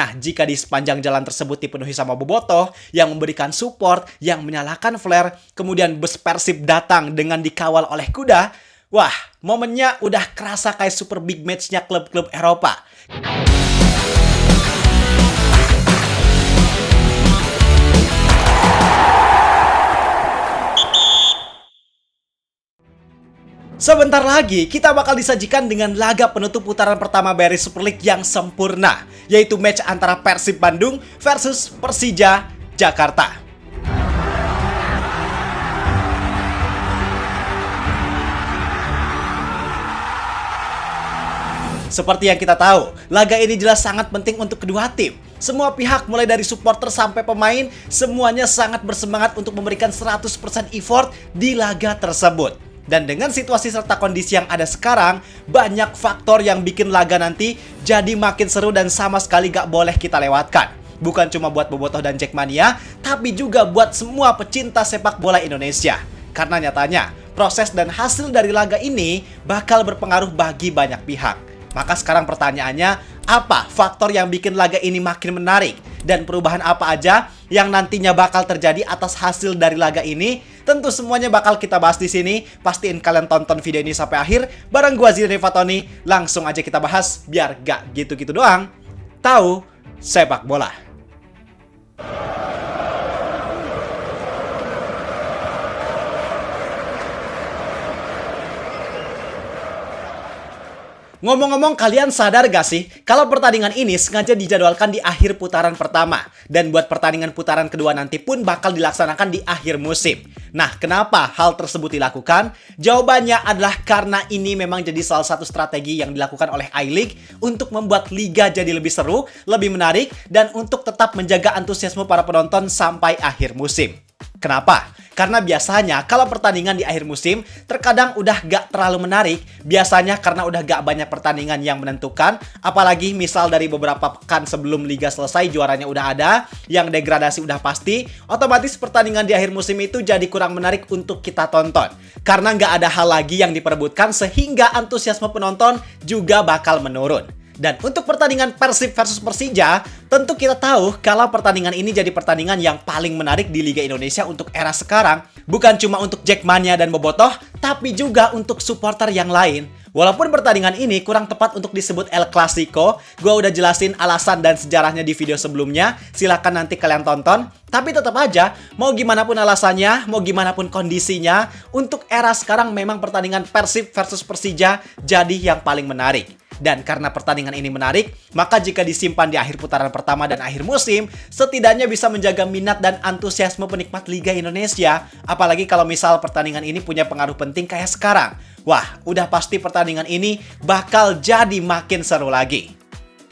Nah, jika di sepanjang jalan tersebut dipenuhi sama bobotoh yang memberikan support, yang menyalakan flare, kemudian bus Persib datang dengan dikawal oleh kuda, wah, momennya udah kerasa kayak super big match-nya klub-klub Eropa. Sebentar lagi, kita bakal disajikan dengan laga penutup putaran pertama BRI Super League yang sempurna, yaitu match antara Persib Bandung versus Persija Jakarta. Seperti yang kita tahu, laga ini jelas sangat penting untuk kedua tim. Semua pihak mulai dari supporter sampai pemain, semuanya sangat bersemangat untuk memberikan 100% effort di laga tersebut. Dan dengan situasi serta kondisi yang ada sekarang, banyak faktor yang bikin laga nanti jadi makin seru dan sama sekali gak boleh kita lewatkan. Bukan cuma buat bobotoh dan Jackmania, tapi juga buat semua pecinta sepak bola Indonesia. Karena nyatanya, proses dan hasil dari laga ini bakal berpengaruh bagi banyak pihak. Maka sekarang pertanyaannya, apa faktor yang bikin laga ini makin menarik? Dan perubahan apa aja yang nantinya bakal terjadi atas hasil dari laga ini? Tentu semuanya bakal kita bahas di sini. Pastiin kalian tonton video ini sampai akhir. Bareng gua Zidan Fatoni, langsung aja kita bahas biar gak gitu-gitu doang. Tahu sepak bola. Ngomong-ngomong, kalian sadar gak sih kalau pertandingan ini sengaja dijadwalkan di akhir putaran pertama, dan buat pertandingan putaran kedua nanti pun bakal dilaksanakan di akhir musim. Nah, kenapa hal tersebut dilakukan? Jawabannya adalah karena ini memang jadi salah satu strategi yang dilakukan oleh I-League untuk membuat liga jadi lebih seru, lebih menarik, dan untuk tetap menjaga antusiasme para penonton sampai akhir musim. Kenapa? Karena biasanya kalau pertandingan di akhir musim terkadang udah gak terlalu menarik. Biasanya karena udah gak banyak pertandingan yang menentukan. Apalagi misal dari beberapa pekan sebelum liga selesai juaranya udah ada, yang degradasi udah pasti, otomatis pertandingan di akhir musim itu jadi kurang menarik untuk kita tonton. Karena gak ada hal lagi yang diperebutkan sehingga antusiasme penonton juga bakal menurun. Dan untuk pertandingan Persib versus Persija, tentu kita tahu kalau pertandingan ini jadi pertandingan yang paling menarik di Liga Indonesia untuk era sekarang. Bukan cuma untuk Jackmania dan bobotoh, tapi juga untuk supporter yang lain. Walaupun pertandingan ini kurang tepat untuk disebut El Clasico, gue udah jelasin alasan dan sejarahnya di video sebelumnya. Silahkan nanti kalian tonton. Tapi tetap aja, mau gimana pun alasannya, mau gimana pun kondisinya, untuk era sekarang memang pertandingan Persib versus Persija jadi yang paling menarik. Dan karena pertandingan ini menarik, maka jika disimpan di akhir putaran pertama dan akhir musim, setidaknya bisa menjaga minat dan antusiasme penikmat Liga Indonesia. Apalagi kalau misal pertandingan ini punya pengaruh penting kayak sekarang. Wah, udah pasti pertandingan ini bakal jadi makin seru lagi.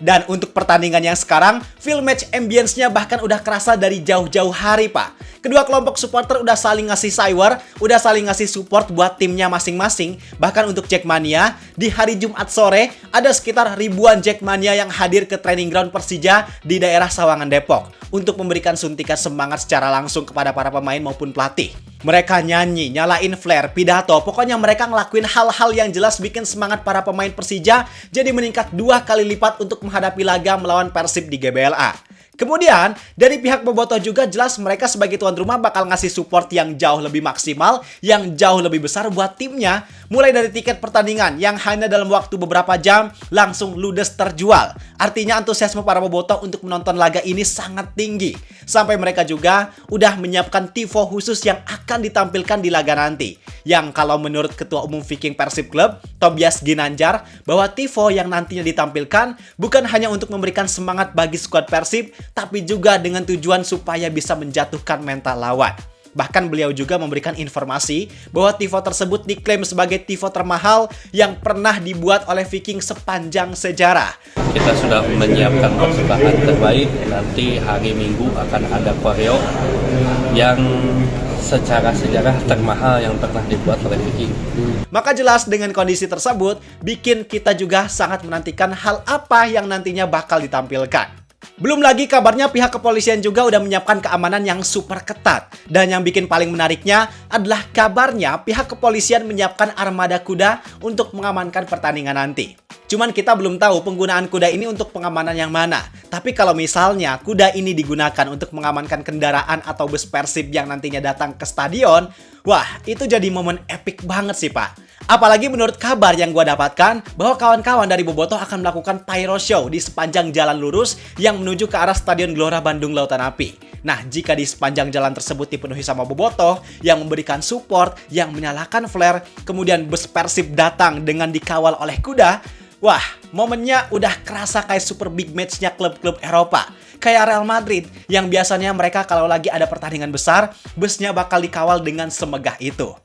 Dan untuk pertandingan yang sekarang, feel match ambience-nya bahkan udah kerasa dari jauh-jauh hari, Pak. Kedua kelompok supporter udah saling ngasih sayur, udah saling ngasih support buat timnya masing-masing. Bahkan untuk Jackmania, di hari Jumat sore, ada sekitar ribuan Jackmania yang hadir ke training ground Persija di daerah Sawangan, Depok, untuk memberikan suntikan semangat secara langsung kepada para pemain maupun pelatih. Mereka nyanyi, nyalain flare, pidato, pokoknya mereka ngelakuin hal-hal yang jelas bikin semangat para pemain Persija jadi meningkat 2 kali lipat untuk menghadapi laga melawan Persib di GBLA. Kemudian, dari pihak bobotoh juga jelas mereka sebagai tuan rumah bakal ngasih support yang jauh lebih maksimal, yang jauh lebih besar buat timnya. Mulai dari tiket pertandingan yang hanya dalam waktu beberapa jam langsung ludes terjual. Artinya antusiasme para bobotoh untuk menonton laga ini sangat tinggi. Sampai mereka juga udah menyiapkan tifo khusus yang akan ditampilkan di laga nanti. Yang kalau menurut Ketua Umum Viking Persib Club, Tobias Ginanjar, bahwa tifo yang nantinya ditampilkan bukan hanya untuk memberikan semangat bagi skuad Persib, tapi juga dengan tujuan supaya bisa menjatuhkan mental lawan. Bahkan beliau juga memberikan informasi bahwa tifo tersebut diklaim sebagai tifo termahal yang pernah dibuat oleh Viking sepanjang sejarah. Kita sudah menyiapkan persembahan terbaik, nanti hari Minggu akan ada koreo yang secara sejarah termahal yang pernah dibuat oleh Viking. Maka jelas dengan kondisi tersebut, bikin kita juga sangat menantikan hal apa yang nantinya bakal ditampilkan. Belum lagi kabarnya pihak kepolisian juga udah menyiapkan keamanan yang super ketat. Dan yang bikin paling menariknya adalah kabarnya pihak kepolisian menyiapkan armada kuda untuk mengamankan pertandingan nanti. Cuman kita belum tahu penggunaan kuda ini untuk pengamanan yang mana. Tapi kalau misalnya kuda ini digunakan untuk mengamankan kendaraan atau bus Persib yang nantinya datang ke stadion, wah, itu jadi momen epic banget sih, Pak. Apalagi menurut kabar yang gue dapatkan, bahwa kawan-kawan dari Bobotoh akan melakukan pyro show di sepanjang jalan lurus yang menuju ke arah Stadion Gelora Bandung Lautan Api. Nah, jika di sepanjang jalan tersebut dipenuhi sama Bobotoh yang memberikan support, yang menyalakan flare, kemudian bus Persib datang dengan dikawal oleh kuda, wah, momennya udah kerasa kayak super big match-nya klub-klub Eropa. Kayak Real Madrid, yang biasanya mereka kalau lagi ada pertandingan besar, busnya bakal dikawal dengan semegah itu.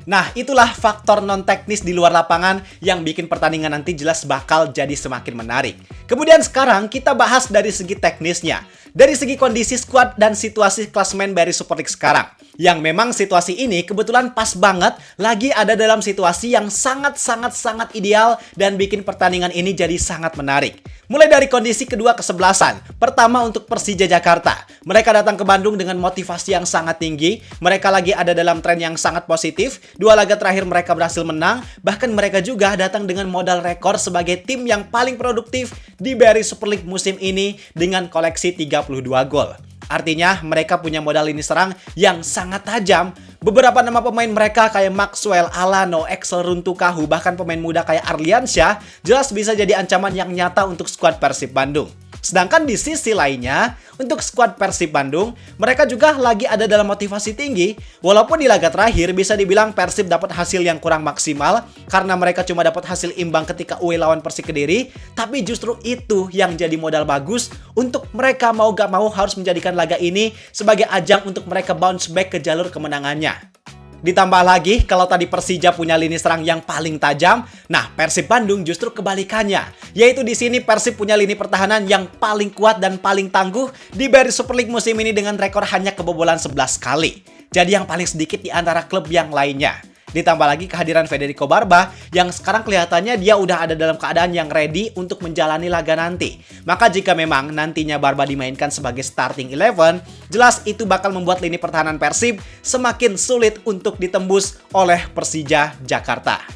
Nah, itulah faktor non-teknis di luar lapangan yang bikin pertandingan nanti jelas bakal jadi semakin menarik. Kemudian sekarang kita bahas dari segi teknisnya. Dari segi kondisi skuad dan situasi klasemen BRI Super League sekarang. Yang memang situasi ini kebetulan pas banget lagi ada dalam situasi yang sangat ideal dan bikin pertandingan ini jadi sangat menarik. Mulai dari kondisi kedua kesebelasan. Pertama untuk Persija Jakarta. Mereka datang ke Bandung dengan motivasi yang sangat tinggi. Mereka lagi ada dalam tren yang sangat positif. 2 laga terakhir mereka berhasil menang. Bahkan mereka juga datang dengan modal rekor sebagai tim yang paling produktif di BRI Super League musim ini dengan koleksi 32 gol. Artinya mereka punya modal lini serang yang sangat tajam. Beberapa nama pemain mereka kayak Maxwell, Alano, Axel Runtukahu, bahkan pemain muda kayak Arliansyah jelas bisa jadi ancaman yang nyata untuk skuad Persib Bandung. Sedangkan di sisi lainnya, untuk skuad Persib Bandung, mereka juga lagi ada dalam motivasi tinggi. Walaupun di laga terakhir bisa dibilang Persib dapat hasil yang kurang maksimal karena mereka cuma dapat hasil imbang ketika away lawan Persik Kediri, tapi justru itu yang jadi modal bagus untuk mereka mau gak mau harus menjadikan laga ini sebagai ajang untuk mereka bounce back ke jalur kemenangannya. Ditambah lagi, kalau tadi Persija punya lini serang yang paling tajam, nah Persib Bandung justru kebalikannya. Yaitu di sini Persib punya lini pertahanan yang paling kuat dan paling tangguh di BRI Super League musim ini dengan rekor hanya kebobolan 11 kali. Jadi yang paling sedikit di antara klub yang lainnya. Ditambah lagi kehadiran Federico Barba yang sekarang kelihatannya dia udah ada dalam keadaan yang ready untuk menjalani laga nanti. Maka jika memang nantinya Barba dimainkan sebagai starting 11, jelas itu bakal membuat lini pertahanan Persib semakin sulit untuk ditembus oleh Persija Jakarta.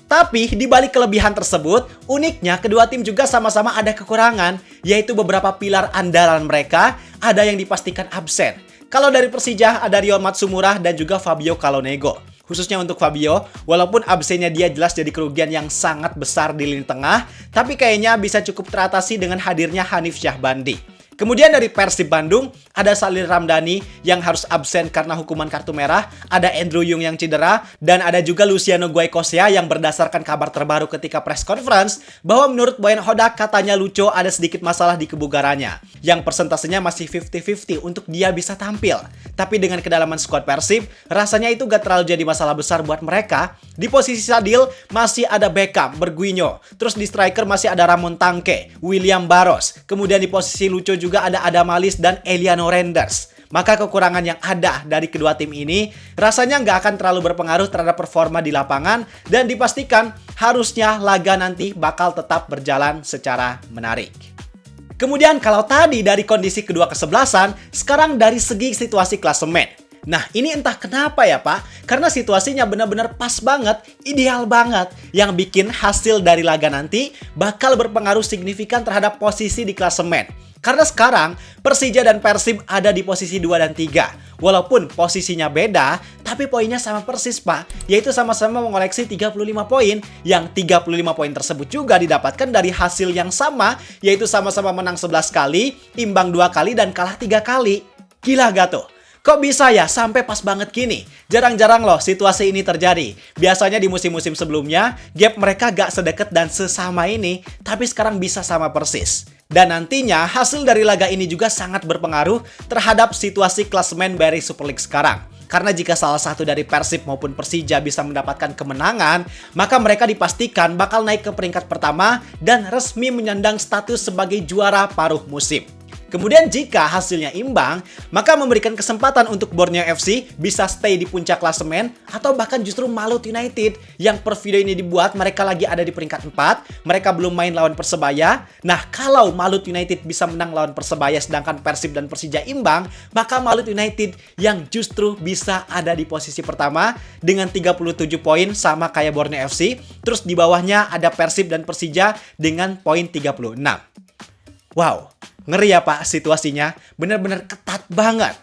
Tapi di balik kelebihan tersebut, uniknya kedua tim juga sama-sama ada kekurangan, yaitu beberapa pilar andalan mereka ada yang dipastikan absen. Kalau dari Persija ada Rion Matsumura dan juga Fabio Calonego. Khususnya untuk Fabio, walaupun absennya dia jelas jadi kerugian yang sangat besar di lini tengah, tapi kayaknya bisa cukup teratasi dengan hadirnya Hanif Syahbandi. Kemudian dari Persib Bandung, ada Salih Ramdhani yang harus absen karena hukuman kartu merah, ada Andrew Yung yang cedera, dan ada juga Luciano Guaikosea yang berdasarkan kabar terbaru ketika press conference, bahwa menurut Boyan Hodak katanya Lucho ada sedikit masalah di kebugarannya, yang persentasenya masih 50-50 untuk dia bisa tampil. Tapi dengan kedalaman skuad Persib, rasanya itu gak terlalu jadi masalah besar buat mereka. Di posisi Sadil masih ada Beckham, Berguinho, terus di striker masih ada Ramon Tanque, William Barros, kemudian di posisi Lucho juga ada Adam Alis dan Eliano Renders. Maka kekurangan yang ada dari kedua tim ini rasanya nggak akan terlalu berpengaruh terhadap performa di lapangan dan dipastikan harusnya laga nanti bakal tetap berjalan secara menarik. Kemudian kalau tadi dari kondisi kedua kesebelasan, sekarang dari segi situasi klasemen. Nah, ini entah kenapa ya Pak, karena situasinya benar-benar pas banget, ideal banget, yang bikin hasil dari laga nanti bakal berpengaruh signifikan terhadap posisi di klasemen. Karena sekarang Persija dan Persib ada di posisi 2 dan 3. Walaupun posisinya beda, tapi poinnya sama persis Pak, yaitu sama-sama mengoleksi 35 poin, yang 35 poin tersebut juga didapatkan dari hasil yang sama, yaitu sama-sama menang 11 kali, imbang 2 kali, dan kalah 3 kali. Gila gak tuh? Kok bisa ya sampai pas banget gini? Jarang-jarang loh situasi ini terjadi. Biasanya di musim-musim sebelumnya, gap mereka gak sedekat dan sesama ini, tapi sekarang bisa sama persis. Dan nantinya hasil dari laga ini juga sangat berpengaruh terhadap situasi klasemen BRI Super League sekarang. Karena jika salah satu dari Persib maupun Persija bisa mendapatkan kemenangan, maka mereka dipastikan bakal naik ke peringkat pertama dan resmi menyandang status sebagai juara paruh musim. Kemudian jika hasilnya imbang, maka memberikan kesempatan untuk Borneo FC bisa stay di puncak klasemen atau bahkan justru Malut United yang per video ini dibuat mereka lagi ada di peringkat 4, mereka belum main lawan Persebaya. Nah, kalau Malut United bisa menang lawan Persebaya sedangkan Persib dan Persija imbang, maka Malut United yang justru bisa ada di posisi pertama dengan 37 poin sama kayak Borneo FC. Terus di bawahnya ada Persib dan Persija dengan poin 36. Wow, ngeri ya Pak situasinya, benar-benar ketat banget.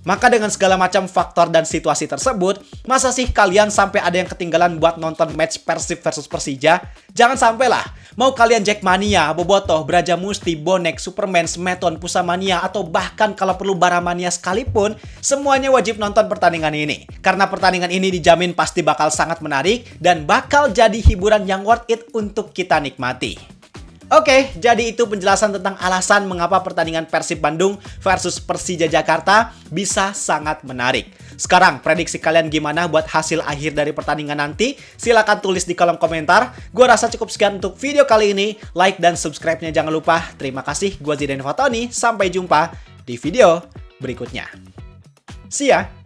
Maka dengan segala macam faktor dan situasi tersebut, masa sih kalian sampai ada yang ketinggalan buat nonton match Persib versus Persija? Jangan sampai lah. Mau kalian Jackmania, Bobotoh, Brajamusti, Bonek, Superman, Smeton, Pusamania, atau bahkan kalau perlu Baramania sekalipun, semuanya wajib nonton pertandingan ini. Karena pertandingan ini dijamin pasti bakal sangat menarik dan bakal jadi hiburan yang worth it untuk kita nikmati. Oke, jadi itu penjelasan tentang alasan mengapa pertandingan Persib Bandung versus Persija Jakarta bisa sangat menarik. Sekarang, prediksi kalian gimana buat hasil akhir dari pertandingan nanti? Silahkan tulis di kolom komentar. Gua rasa cukup sekian untuk video kali ini. Like dan subscribe-nya jangan lupa. Terima kasih, gua Zidan Fatoni. Sampai jumpa di video berikutnya. See ya!